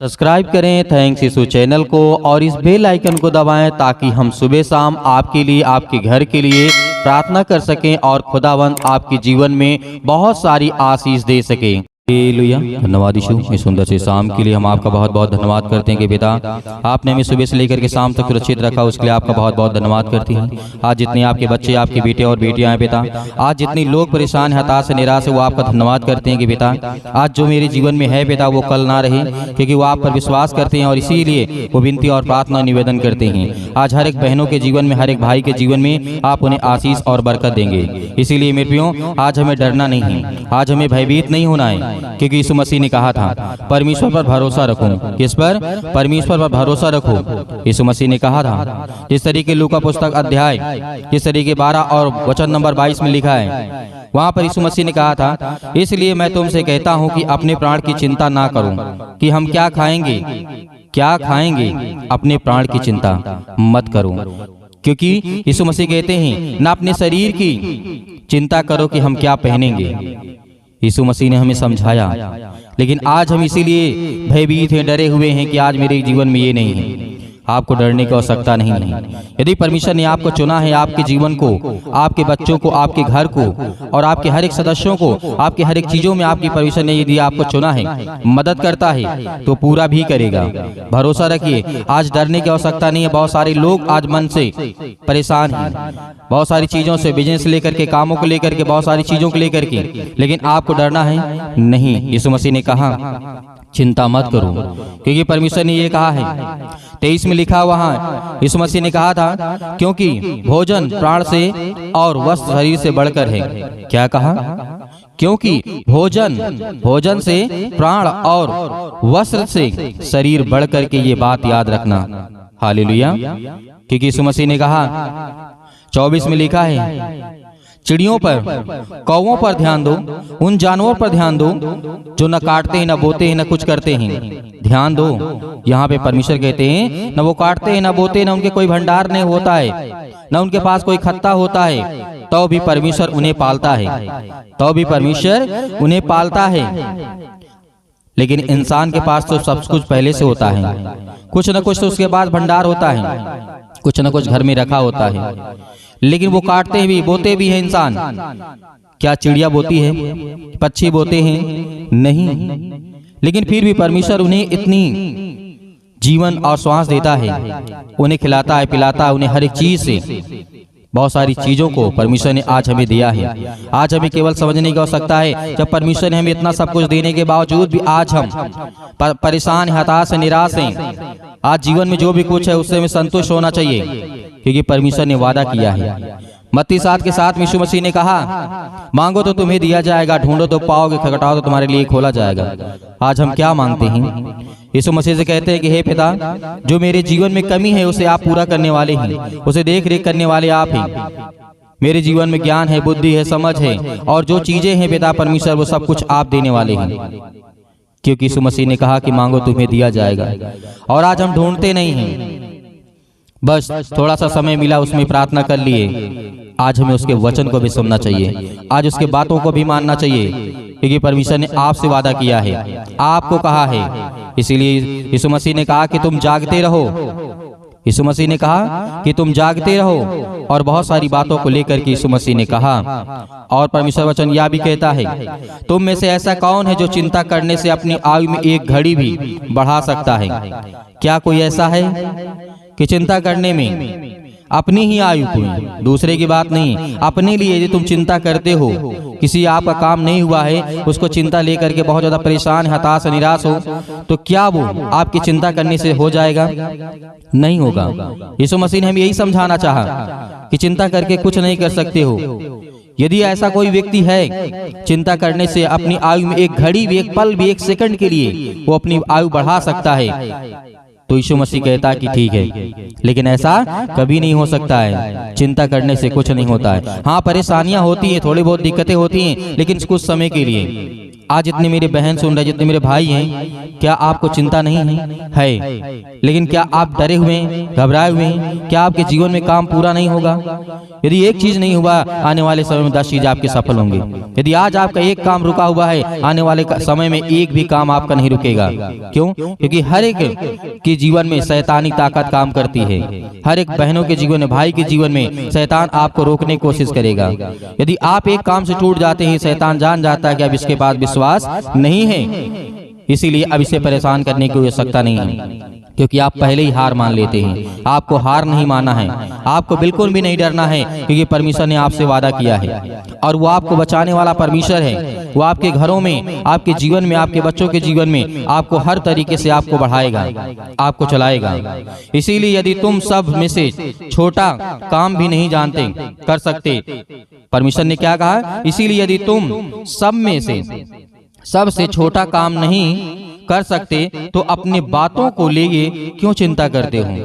Subscribe करें thanks यीशु channel को और इस बेल आइकन को दबाएं ताकि हम सुबह शाम आपके लिए आपके घर के लिए प्रार्थना कर सकें और खुदावंद आपके जीवन में बहुत सारी आशीष दे सके। हालेलुया। धन्यवाद यीशु, इस सुंदर से शाम के लिए हम आपका बहुत बहुत धन्यवाद करते हैं कि पिता आपने हमें सुबह से लेकर के शाम तक सुरक्षित रखा, उसके लिए आपका बहुत बहुत धन्यवाद करते हैं। आज जितने आपके बच्चे आपके बेटे और बेटियां हैं पिता, आज जितने लोग परेशान हताश निराश है वो आपका धन्यवाद करते हैं कि पिता आज जो मेरे जीवन में है पिता वो कल ना रहे, क्योंकि वो आप पर विश्वास करते हैं और इसीलिए वो विनती और प्रार्थना निवेदन करते हैं। आज हर एक बहनों के जीवन में, हर एक भाई के जीवन में आप उन्हें आशीष और बरकत देंगे। इसीलिए मेरे प्रियो आज हमें डरना नहीं है, आज हमें भयभीत नहीं होना है, क्योंकि यीशु मसीह ने कहा था परमेश्वर पर भरोसा रखो। किस पर? परमेश्वर पर भरोसा रखो। यीशु मसीह ने कहा था, जिस तरीके लूका पुस्तक अध्याय जिस तरीके 12 और वचन नंबर 22 में लिखा है, वहां पर यीशु मसीह ने कहा था, इसलिए मैं तुमसे कहता हूं कि अपने प्राण की चिंता ना करो कि हम क्या खाएंगे क्या खाएंगे, अपने प्राण की चिंता मत करो। क्योंकि यीशु मसीह कहते हैं ना अपने शरीर की चिंता करो कि हम क्या पहनेंगे। यीशु मसीह ने हमें समझाया, लेकिन आज हम इसीलिए भयभीत हैं, डरे हुए हैं कि आज मेरे जीवन में ये नहीं है। आपको डरने की आवश्यकता नहीं है। यदि परमेश्वर ने आपको चुना है, आपके जीवन को, आपके बच्चों को, आपके घर को और आपके हर एक सदस्यों को, आपके हर एक चीजों में आपकी परमेश्वर ने यदि आपको चुना है, मदद करता है तो पूरा भी करेगा। भरोसा रखिए, आज डरने की आवश्यकता नहीं है। बहुत सारे लोग आज मन से परेशान हैं, बहुत सारी चीजों से, बिजनेस लेकर के, कामों को लेकर के, बहुत सारी चीजों को लेकर के, लेकिन आपको डरना है नहीं। यीशु मसीह ने कहा चिंता मत करो, क्योंकि परमेश्वर ने ये कहा है। 23 में लिखा वहाँ यीशु मसीह ने कहा था, क्योंकि भोजन प्राण से और वस्त्र शरीर से बढ़कर है। क्या कहा? क्योंकि भोजन से प्राण और वस्त्र से शरीर बढ़कर के, ये बात याद रखना। हालेलुया। क्योंकि यीशु मसीह ने कहा 24 में लिखा है, चिड़ियों पर, कौवों पर ध्यान दो, उन जानवरों पर ध्यान दो जो न काटते हैं, न बोते हैं, न कुछ करते हैं। ध्यान दो। यहाँ पे परमेश्वर कहते हैं न वो काटते हैं, न बोते, न उनके कोई भंडार नहीं होता है, न उनके पास कोई खत्ता होता है, तो भी परमेश्वर उन्हें पालता है, तो भी परमेश्वर उन्हें पालता है। लेकिन इंसान के पास तो सब कुछ पहले से होता है, कुछ न कुछ तो उसके बाद भंडार होता है, कुछ न कुछ घर में रखा होता है, लेकिन वो काटते भी, बोते भी है इंसान। क्या चिड़िया बोती है? पक्षी बोते हैं? नहीं। लेकिन फिर भी परमेश्वर उन्हें इतनी जीवन और श्वास देता है, उन्हें खिलाता है, पिलाता है, उन्हें हर एक चीज से, बहुत सारी चीजों को परमेश्वर ने आज हमें दिया है। आज हमें केवल समझने की आवश्यकता है, जब परमेश्वर ने हमें इतना सब कुछ देने के बावजूद भी आज हम परेशान, हताश, निराश हैं। आज जीवन में जो भी कुछ है उससे हमें संतुष्ट होना चाहिए, क्योंकि परमेश्वर ने वादा किया है। मत्ती 7 के 7 में यीशु मसीह ने कहा, मांगो तो तुम्हें दिया जाएगा, ढूंढो तो पाओगे, खटखटाओ तो तुम्हारे लिए खोला जाएगा। आज हम क्या मांगते हैं? यीशु मसीह से कहते हैं कि हे पिता, जो मेरे जीवन में कमी है उसे आप पूरा करने वाले हैं, उसे देख रेख करने वाले आप हैं। मेरे जीवन में ज्ञान है, बुद्धि है, समझ है, और जो चीजें हैं पिता परमेश्वर वो सब कुछ आप देने वाले हैं, क्योंकि यीशु मसीह ने कहा कि मांगो तुम्हें दिया जाएगा। और आज हम ढूंढते नहीं हैं, बस थोड़ा सा समय मिला उसमें प्रार्थना कर लिए। आज हमें उसके वचन को भी सुनना चाहिए, आज उसके बातों को भी मानना चाहिए, क्योंकि परमेश्वर ने आपसे वादा किया है, आपको कहा है। इसीलिए यीशु मसीह ने कहा कि तुम जागते रहो। यीशु मसीह ने कहा कि तुम जागते रहो, और बहुत सारी बातों को लेकर के यीशु मसीह ने कहा। और परमेश्वर वचन यह भी कहता है, तुम में से ऐसा कौन है जो चिंता करने से अपनी आयु में एक घड़ी भी बढ़ा सकता है? क्या कोई ऐसा है कि चिंता करने में अपनी ही आयु को, दूसरे की बात नहीं, अपने लिए यदि तुम चिंता करते हो, किसी आपका काम नहीं हुआ है, उसको चिंता लेकर के बहुत ज्यादा परेशान, हताश, निराश हो, तो क्या वो आपकी चिंता करने से हो जाएगा? नहीं होगा। यीशु मसीह ने हमें यही समझाना चाहा कि चिंता करके कुछ नहीं कर सकते हो। यदि ऐसा कोई व्यक्ति है चिंता करने से अपनी आयु में एक घड़ी भी, एक पल भी, एक सेकंड के लिए वो अपनी आयु बढ़ा सकता है, तो यीशु मसीह कहता है कि ठीक है, लेकिन ऐसा कभी नहीं हो सकता है। चिंता करने से कुछ नहीं होता है। हाँ, परेशानियां होती हैं, थोड़ी बहुत दिक्कतें होती हैं, लेकिन कुछ समय के लिए। आज जितने मेरे बहन सुन रहे, जितने मेरे भाई हैं, क्या आपको चिंता नहीं है? लेकिन क्या आप डरे हुए हैं, घबराए हुए हैं? क्या आपके जीवन में काम पूरा नहीं होगा? यदि एक चीज नहीं हुआ, आने वाले समय में 10 चीज आपके सफल होंगे। यदि आज आपका एक काम रुका हुआ है, आने वाले समय में एक भी काम आपका नहीं रुकेगा। क्यों? क्योंकि हर एक के जीवन में शैतानी ताकत काम करती है। हर एक बहनों के जीवन में, भाई के जीवन में शैतान आपको रोकने की कोशिश करेगा। यदि आप एक काम से टूट जाते हैं, शैतान जान जाता है कि अब इसके पास विश्वास नहीं है, इसीलिए अब इसे परेशान करने की आवश्यकता नहीं है, क्योंकि आप पहले ही हार मान लेते हैं। आपको हार नहीं मानना है, आपको बिल्कुल भी नहीं डरना है, क्योंकि परमेश्वर ने आपसे वादा किया है और वो आपको बचाने वाला परमेश्वर है। वो आपके घरों में, आपके जीवन में, आपके बच्चों के जीवन में आपको हर तरीके से आपको बढ़ाएगा, आपको चलाएगा। इसीलिए यदि तुम सब में से छोटा काम भी नहीं जानते कर सकते, परमेश्वर ने क्या कहा? इसीलिए यदि तुम सब में से सबसे छोटा काम नहीं कर सकते तो अपनी बातों को लेके क्यों चिंता करते हो?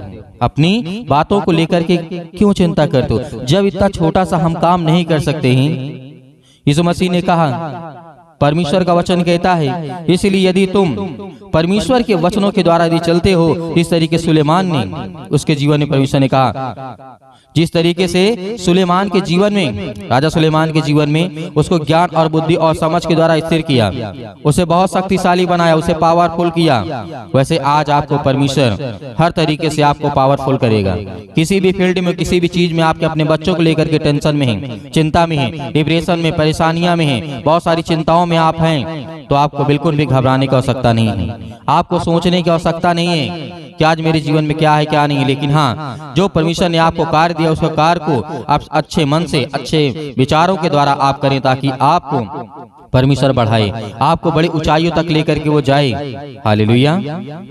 अपनी बातों को लेकर के क्यों चिंता करते हो? जब इतना छोटा सा हम काम नहीं कर सकते हैं, यीशु मसीह ने कहा, परमेश्वर का वचन कहता है, इसलिए यदि तुम परमेश्वर के वचनों के द्वारा यदि चलते हो, इस तरीके सुलेमान ने उसके जीवन में, परमेश्वर ने कहा, जिस तरीके से सुलेमान के जीवन में, राजा सुलेमान के जीवन में उसको ज्ञान और बुद्धि और समझ के द्वारा स्थिर किया, उसे बहुत शक्तिशाली बनाया, उसे पावरफुल किया, वैसे आज आपको परमेश्वर हर तरीके से आपको पावरफुल करेगा। किसी भी फील्ड में, किसी भी चीज में आपके अपने बच्चों को लेकर के टेंशन में हैं, चिंता में हैं, डिप्रेशन में, परेशानियां में हैं, बहुत सारी चिंताओं में आप हैं, तो आपको बिल्कुल भी घबराने की आवश्यकता नहीं है। आपको सोचने की आवश्यकता नहीं है कि आज मेरे जीवन में क्या है क्या नहीं, लेकिन हाँ, जो परमेश्वर ने आपको कार्य दिया, उस कार्य को आप अच्छे मन से, अच्छे विचारों के द्वारा आप करें, ताकि आपको परमेश्वर बढ़ाए, आपको बड़ी ऊंचाइयों तक लेकर के वो जाए। हालेलुया,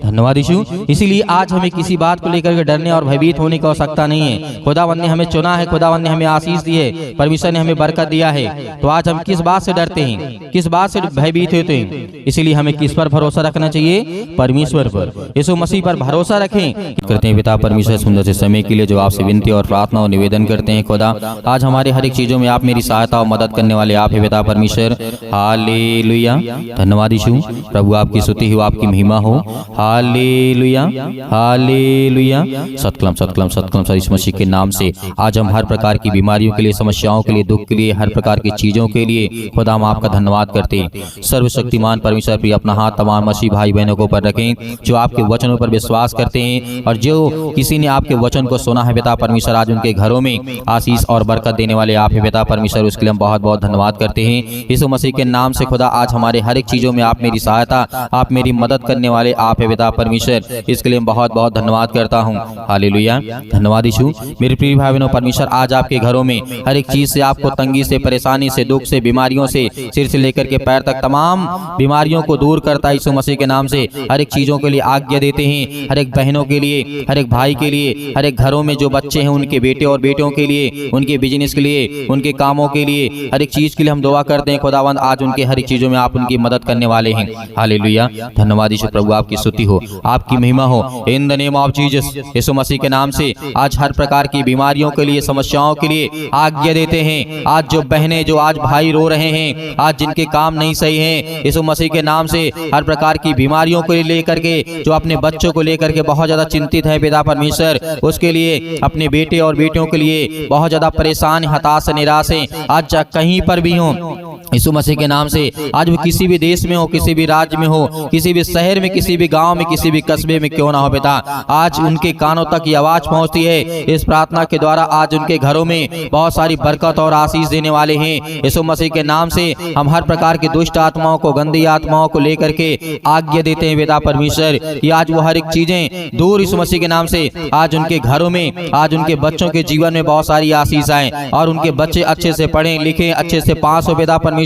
धन्यवाद यीशु। इसीलिए आज हमें किसी बात को लेकर के डरने और भयभीत होने की आवश्यकता नहीं है। खुदावंद ने हमें चुना है, खुदावंद ने हमें आशीष दी है, परमेश्वर ने हमें बरकत दिया है, तो आज हम किस बात से डरते हैं, किस बात से भयभीत होते हैं? इसीलिए हमें किस पर भरोसा रखना चाहिए? परमेश्वर पर, यीशु मसीह पर भरोसा रखें। करते हैं पिता परमेश्वर, सुंदर से समय के लिए जो आपसे विनती और प्रार्थना और निवेदन करते हैं, खुदा आज हमारे हर एक चीजों में आप मेरी सहायता और मदद करने वाले आप है पिता परमेश्वर। हालेलुया, धन्यवाद यीशु। प्रभु आपकी स्तुति हो, आपकी महिमा हो। Hallelujah, hallelujah. सतकलम सतकलम सतकलम सर यीशु मसीह के नाम से आज हम हर प्रकार की बीमारियों के लिए, समस्याओं के लिए, दुख के लिए, हर प्रकार की चीजों के लिए खुदा हम आपका धन्यवाद करते हैं। सर्वशक्तिमान परमेश्वर प्रिय अपना हाथ तमाम मसीह भाई बहनों को पर रखें जो आपके वचनों पर विश्वास करते हैं, और जो किसी ने आपके वचन को सुना है पिता परमेश्वर, आज उनके घरों में आशीष और बरकत देने वाले आप है पिता परमेश्वर, उसके लिए हम बहुत बहुत धन्यवाद करते हैं। यीशु मसीह के नाम से खुदा आज हमारे हर एक चीजों में आप मेरी सहायता, आप मेरी मदद करने वाले आप है पिता परमेश्वर, इसके लिए बहुत बहुत धन्यवाद करता हूँ। हालेलुया, धन्यवाद यीशु। मेरे प्रिय भाई बहनों, परमेश्वर आज आपके घरों में हर एक चीज से, आपको तंगी से, परेशानी से, दुख से, बीमारियों से, सिर से लेकर के पैर तक तमाम बीमारियों को दूर करता है। यीशु मसीह के नाम से हर एक चीजों के लिए आज्ञा देते हैं, हर एक बहनों के लिए, हर एक भाई के लिए, हर एक घरों में जो बच्चे हैं उनके बेटे और बेटियों के लिए, उनके बिजनेस के लिए, उनके कामों के लिए, हर एक चीज के लिए हम दुआ करते हैं। खुदावंद आज उनके हर एक चीजों में आप उनकी मदद करने वाले हैं। हालेलुया, धन्यवाद यीशु। प्रभु आपकी स्तुति हो, आपकी महिमा हो, in the name of Jesus. यीशु मसीह के नाम से आज हर प्रकार की बीमारियों के लिए, समस्याओं के लिए आज्ञा देते हैं। आज जो बहनें, जो आज भाई रो रहे हैं, आज जिनके काम नहीं सही हैं, यीशु मसीह के नाम से हर प्रकार की बीमारियों को लेकर के, जो अपने बच्चों को लेकर के बहुत ज्यादा चिंतित है पिता परमेश्वर, उसके लिए, अपने बेटे और बेटियों के लिए बहुत ज्यादा परेशान, हताश, निराश है, आज कहीं पर भी हो, यीशु मसीह के नाम से आज वो किसी भी देश में हो, किसी भी राज्य में हो, किसी भी शहर में, किसी भी गांव में, किसी भी कस्बे में क्यों ना हो पिता, आज उनके कानों तक ये आवाज पहुंचती है। इस प्रार्थना के द्वारा आज उनके घरों में बहुत सारी बरकत और आशीष देने वाले हैं। यीशु मसीह के नाम से हम हर प्रकार की दुष्ट आत्माओं को, गंदी आत्माओं को लेकर के आज्ञा देते हैं पिता परमेश्वर, कि आज वो हर एक चीजें दूर यीशु मसीह के नाम से आज उनके घरों में, आज उनके बच्चों के जीवन में बहुत सारी आशीष आए, और उनके बच्चे अच्छे से पढ़ें लिखें, अच्छे से पास हो पिता परमेश्वर।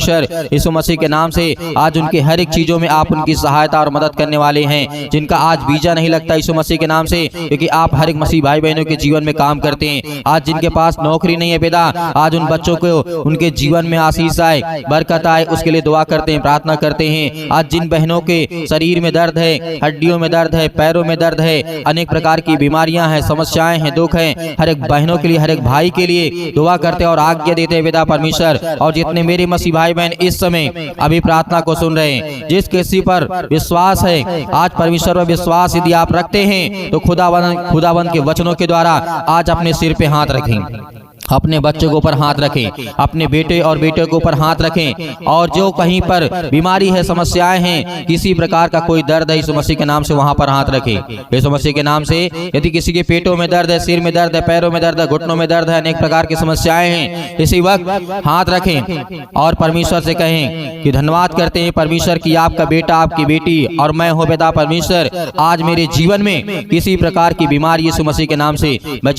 यीशु मसीह के नाम से आज उनके हर एक चीजों में आप उनकी सहायता और मदद करने वाले हैं। जिनका आज वीजा नहीं लगता यीशु मसीह के नाम से, क्योंकि आप हर एक मसीह भाई बहनों के जीवन में काम करते हैं। आज जिनके पास नौकरी नहीं है पिता, आज उन बच्चों को, उनके जीवन में आशीष आए, बरकत आए, उसके लिए दुआ करते हैं, प्रार्थना करते हैं। आज जिन बहनों के शरीर में दर्द है, हड्डियों में दर्द है, पैरों में दर्द है, अनेक प्रकार की बीमारियां हैं, समस्याएं हैं, दुख हैं, हर एक बहनों के लिए, हर एक भाई के लिए दुआ करते हैं और आज्ञा देते हैं पिता परमेश्वर। और जितने मेरे मसीह भाई बहन इस समय अभी प्रार्थना को सुन रहे हैं, जिस किसी पर विश्वास है, आज परमेश्वर पर विश्वास यदि आप रखते हैं तो खुदावंद के वचनों के द्वारा आज अपने सिर पे हाथ रखें, अपने बच्चों के ऊपर हाथ रखें, अपने बेटे और बेटे के ऊपर हाथ रखें, और जो कहीं पर बीमारी है, समस्याएं हैं, किसी प्रकार का कोई दर्द है, यीशु मसीह के नाम से वहां पर हाथ रखें। यीशु मसीह के नाम से यदि किसी के पेटों में दर्द है, सिर में दर्द है, पैरों में दर्द है, घुटनों में दर्द है, अनेक प्रकार की समस्याएं हैं, इसी वक्त हाथ रखें और परमेश्वर से कहें कि धन्यवाद करते हैं परमेश्वर की आपका बेटा, आपकी बेटी और मैं हूँ पिता परमेश्वर, आज मेरे जीवन में किसी प्रकार की बीमारी यीशु मसीह के नाम से मैं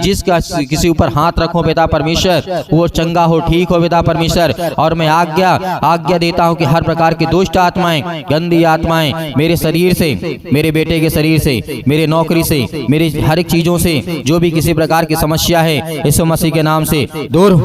जिसका किसी ऊपर हाथ रखूं पिता परमेश्वर वो चंगा हो, ठीक हो पिता परमेश्वर। और मैं आज्ञा देता हूं कि हर प्रकार की दुष्ट आत्माएं, गंदी आत्माएं मेरे शरीर से, मेरे बेटे के शरीर से, मेरे नौकरी से, मेरे हर एक चीजों से जो भी किसी प्रकार की समस्या है, यीशु मसीह के नाम से दूर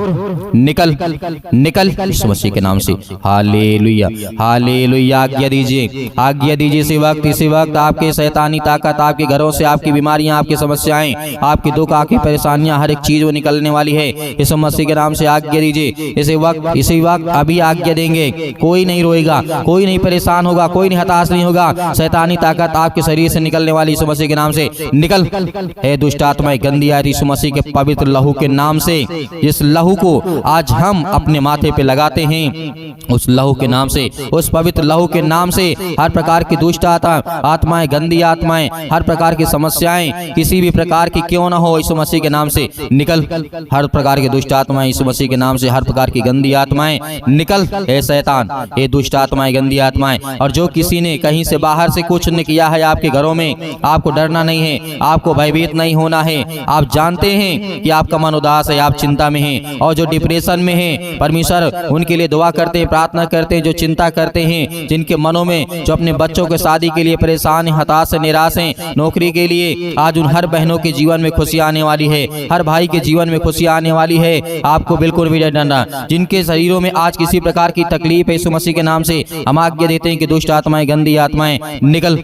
निकल यीशु मसीह के नाम से। Hallelujah hallelujah. आज्ञा दीजिए इसी वक्त आपके शैतानी ताकत, आपके घरों से आपकी बीमारियां, आपकी समस्याएं, आपकी दुख, आपकी परेशानियां, हर एक चीज वो निकलने वाली है। यीशु मसीह के नाम से आज्ञा दीजिए। इसी वक्त अभी आज्ञा देंगे, कोई नहीं रोएगा, कोई नहीं परेशान होगा, कोई नहीं हताश नहीं होगा। शैतानी ताकत आपके शरीर से निकलने वाली यीशु मसीह के नाम से निकल। हे दुष्ट आत्माएं, गंदी आत्माएं, यीशु मसीह के पवित्र लहू के नाम से, जिस लहू को आज हम अपने माथे पे लगाते हैं, उस लहू के नाम से, उस पवित्र लहू के नाम से हर प्रकार की दुष्ट आत्माएं, गंदी आत्माएं, हर प्रकार की समस्याएं किसी भी प्रकार की क्यों ना हो, यीशु मसीह के नाम से निकल। हर प्रकार की दुष्ट आत्माएं यीशु मसीह के नाम से, हर प्रकार की गंदी आत्माएं निकल। हे शैतान, हे दुष्ट आत्माएं, गंदी आत्माएं, और जो किसी ने कहीं से बाहर से कुछ ने किया है आपके घरों में, आपको डरना नहीं है, आपको भयभीत नहीं होना है। आप जानते हैं कि आपका मन उदास है, आप चिंता में हैं, और जो डिप्रेशन में है, परमेश्वर उनके लिए दुआ करते हैं, प्रार्थना करते हैं, जो चिंता करते हैं, जिनके मनों में, जो अपने बच्चों के शादी के लिए परेशान हैं, हताश, निराश हैं, नौकरी के लिए, आज उन हर बहनों के जीवन में खुशी आने वाली है, हर भाई के जीवन में खुशी आने वाली है। आपको बिल्कुल भी डरना, जिनके शरीरों में आज किसी प्रकार की तकलीफ है, यीशु मसीह के नाम से हम आज्ञा देते हैं कि दुष्ट आत्माएं, गंदी आत्माएं निकल,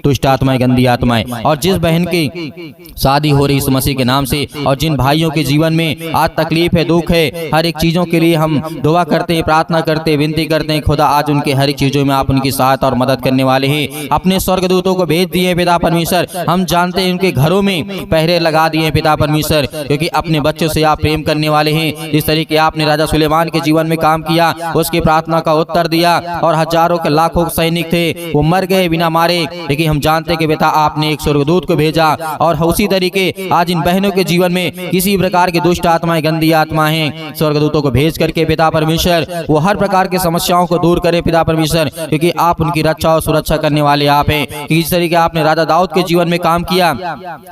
दुष्ट आत्माएं, गंदी आत्माएं। और जिस बहन की शादी हो रही यीशु मसीह के नाम से, और जिन भाइयों के जीवन में आज तकलीफ है, दुख है, हर एक चीजों के लिए हम दुआ करते हैं, प्रार्थना करते हैं, विनती करते हैं, खुदा आज उनके हर एक चीजों में आप उनकी सहायता और मदद करने वाले हैं। अपने स्वर्गदूतों को भेज दिए पिता परमेश्वर, हम जानते हैं उनके घरों में पहरे लगा दिए पिता परमेश्वर, क्योंकि अपने बच्चों से आप प्रेम करने वाले हैं। जिस तरीके आपने राजा सुलेमान के जीवन में काम किया, उसकी प्रार्थना का उत्तर दिया, और हजारों के लाखों सैनिक थे, वो मर गए बिना मारे, लेकिन हम जानते कि बेटा आपने एक स्वर्गदूत को भेजा। और उसी तरीके आज इन बहनों के जीवन में किसी प्रकार की दुष्ट आत्माएं, गंदी आत्माएं हैं, स्वर्गदूतों को भेज करके पिता परमेश्वर वो हर प्रकार की समस्याओं को दूर करें पिता परमेश्वर, क्योंकि आप उनकी रक्षा और सुरक्षा करने वाले आप हैं। जिस तरीके आपने राजा दाऊद के जीवन में काम किया,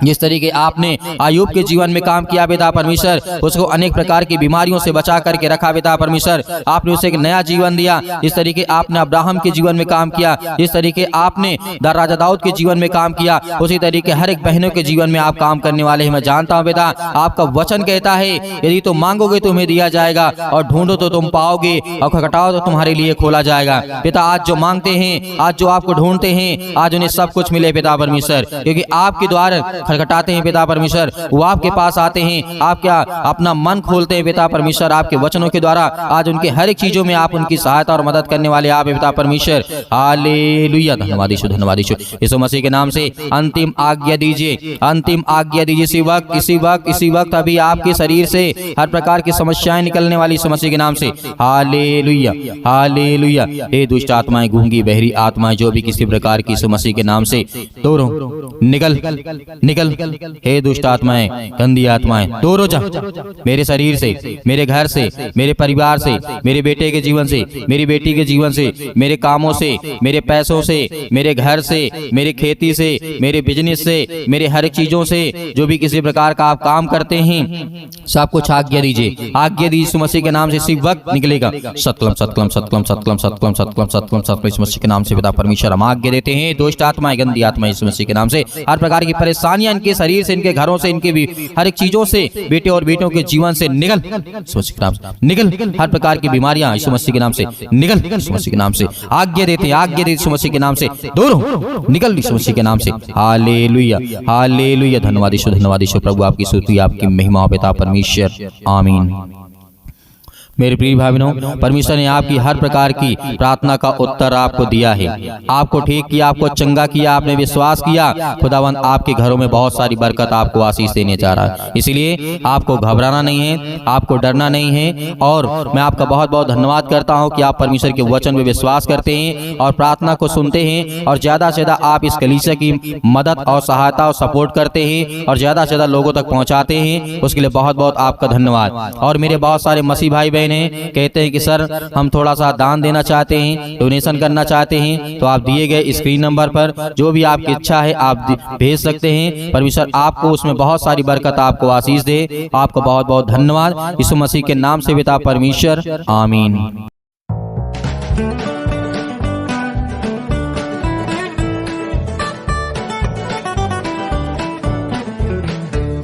जिस तरीके आपने अय्यूब के जीवन में काम किया पिता परमेश्वर, उसको अनेक प्रकार की बीमारियों से बचा करके रखा पिता परमेश्वर, आपने उसे एक नया जीवन दिया। जिस तरीके आपने अब्राहम के जीवन में काम किया, जिस तरीके आपने राजा दाऊद के जीवन में काम किया, उसी तरीके हर एक बहनों के जीवन में आप काम करने वाले हैं। मैं जानता हूं बेटा, आपका वचन कहता है यदि तुम मांगोगे तो तुम्हें दिया जाएगा, और ढूंढो तो तुम पाओगे, और खटखटाओ तो तुम्हारे लिए खोला जाएगा। पिता आज जो मांगते हैं, आज जो आपको ढूंढते हैं, आज उन्हें सब कुछ मिले पिता परमेश्वर, क्योंकि आपके द्वार खटखटाते हैं पिता परमेश्वर, वो आपके पास आते हैं, आप क्या अपना मन खोलते हैं पिता परमेश्वर, आपके वचनों के द्वारा आज उनके हर एक चीजों में आप उनकी सहायता और मदद करने वाले आप पिता परमेश्वर। हालेलुया। धन्यवाद यीशु यीशु मसीह के नाम से अंतिम आज्ञा दीजिए, अंतिम आज्ञा दीजिए। इसी वक्त अभी आपके शरीर से हर प्रकार की समस्याएं निकलने वाली यीशु मसीह के नाम से। Hallelujah hallelujah. हे दुष्ट आत्माएं, गूंगी बहरी आत्माएं, जो भी किसी प्रकार की यीशु मसीह के नाम से दूर हो, निकल। हे दुष्ट आत्माएं, गंदी आत्माएं, दूर हो जा मेरे शरीर से, मेरे घर से, मेरे परिवार से, मेरे बेटे के जीवन से, मेरी बेटी के जीवन से, मेरे कामों से, मेरे पैसों से, मेरे घर से, मेरे खेती से, मेरे बिजनेस से, मेरे हर एक चीजों से, जो भी किसी प्रकार का आप काम करते हैं, सब कुछ आज्ञा दीजिए, आज्ञा दीजिए यीशु मसीह के नाम से। इसी वक्त निकलेगा सतलम सतलम सतलम सतलम सतलम सतलम सतलम सतलम यीशु मसीह के नाम से पिता परमेश्वर हम आज्ञा देते हैं। दुष्ट आत्माएं, गंदी आत्माएं यीशु मसीह के नाम से, हर प्रकार की परेशानियां इनके शरीर से, इनके घरों से, इनके भी हर एक चीजों से, बेटे और बेटों के जीवन से निकल यीशु मसीह के नाम से, निकल। हर प्रकार की बीमारियां यीशु मसीह के नाम से निकल यीशु मसीह के नाम से। आज्ञा देते हैं, आज्ञा देते यीशु मसीह के नाम से, दूर हो, निकल यीशु मसीह के नाम से। Hallelujah hallelujah. धन्यवाद यीशु प्रभु, आपकी स्तुति, आपकी महिमा हो पिता परमेश्वर। आमीन। मेरे प्रिय भाई बहनों, परमेश्वर ने आपकी हर प्रकार की प्रार्थना का उत्तर आपको दिया है। आपको ठीक किया, आपको चंगा किया, आपने विश्वास किया, खुदावंद आपके घरों में बहुत सारी बरकत आपको आशीष देने जा रहा है। इसलिए आपको घबराना नहीं है, आपको डरना नहीं है। और मैं आपका बहुत बहुत धन्यवाद करता हूं कि आप परमेश्वर के वचन में विश्वास करते हैं और प्रार्थना को सुनते हैं, और ज़्यादा से ज़्यादा आप इस कलीसिया की मदद और सहायता और सपोर्ट करते हैं और ज़्यादा से ज़्यादा लोगों तक पहुँचाते हैं। उसके लिए बहुत बहुत आपका धन्यवाद। और मेरे बहुत सारे मसीह भाई बहन कहते हैं कि सर हम थोड़ा सा दान देना चाहते हैं, डोनेशन करना चाहते हैं, तो आप दिए गए स्क्रीन नंबर पर जो भी आपकी इच्छा है आप भेज सकते हैं। परमेश्वर आपको उसमें बहुत सारी बरकत, आपको आशीष दे। आपको बहुत बहुत धन्यवाद। यीशु मसीह के नाम से पिता परमेश्वर, आमीन।